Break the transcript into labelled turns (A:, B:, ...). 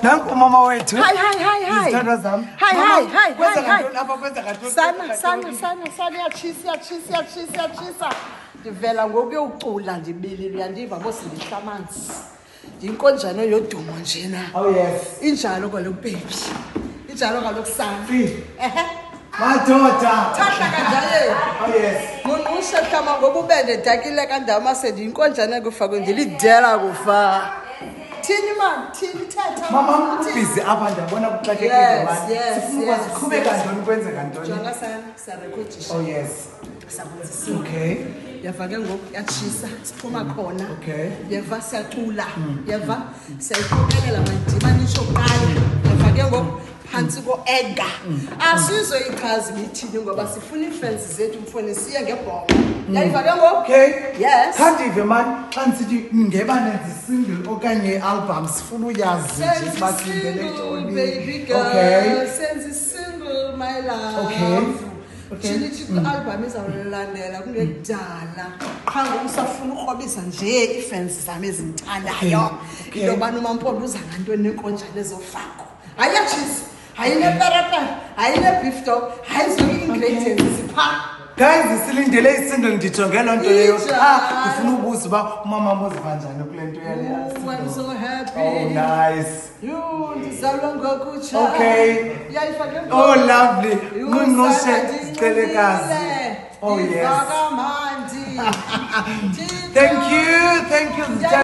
A: Nanku mama wethu.
B: Hi.
A: Izithandwa zami.
B: Hi.
A: Kwenza kantoni apha, kwenza kantoni?
B: Sana yatshisa. Ndivela ngokuyocula ndibili uyandiva bose ndihlamanzi. Yinkonjane yodumo njena.
A: Oh yes.
B: Injalo kaloku baby. Injalo kaloku sana.
A: Madoda.
B: Thahla kanjalo.
A: Oh yes.
B: Munusha kama ngobubende dakile kandama sendi inkonjane kufakwe ndilidela kufa. Thini man, thini thetha.
A: Mama busy apha ndabona kuxakekile manje.
B: Yes.
A: Sifuna ukwazi qhubeka kantoni kwenze kantoni?
B: Jonga sana, siyarekhodisha.
A: Oh yes.
B: Sabenzisiwe.
A: Okay.
B: Yava ke ngoku yatshisa siphuma khona.
A: Okay.
B: Yava siyacula. Yava siyayiqokelela mandimanisho kanye. Yava ke ngoku phansi ko-ega asizoyichaza imithini ngoba sifuna iifensi zethu mfone siye ngebhongo yayiva ke ngoku
A: Okay.
B: Yes.
A: Khandive mani xa ndisithi ngeba nenza single okanye album sifuna uyazi nje sibasindele ntoni.
B: Baby girl,
A: Okay.
B: senza single my love.
A: Okay.
B: Chilithi ku-album izawulandela kungekudala qha ngoku safuna ukrobisa nje iifensi zami ezimthandayo
A: Okay.
B: into yobana umampolo uza ngantoni nenkonjane ezofako hayi yatshisa hayi neperepere hayi ne-beef dog hayi zonke i-ingredients ziphaa
A: Guys, silindele isingle ndijonge loo nto leyo.
B: Injalo.
A: Ndifuna ubuza uba umama uziva njani kule nto yaleyo.
B: Oh, I'm so happy.
A: Oh, nice.
B: You ndizalwa ngokutsha.
A: Okay.
B: Yayifake
A: Oh, lovely.
B: You
A: Ngqongqoshe
B: sala
A: Sicelekazi. Oh, yes.
B: Ivakamandi.
A: Thank you.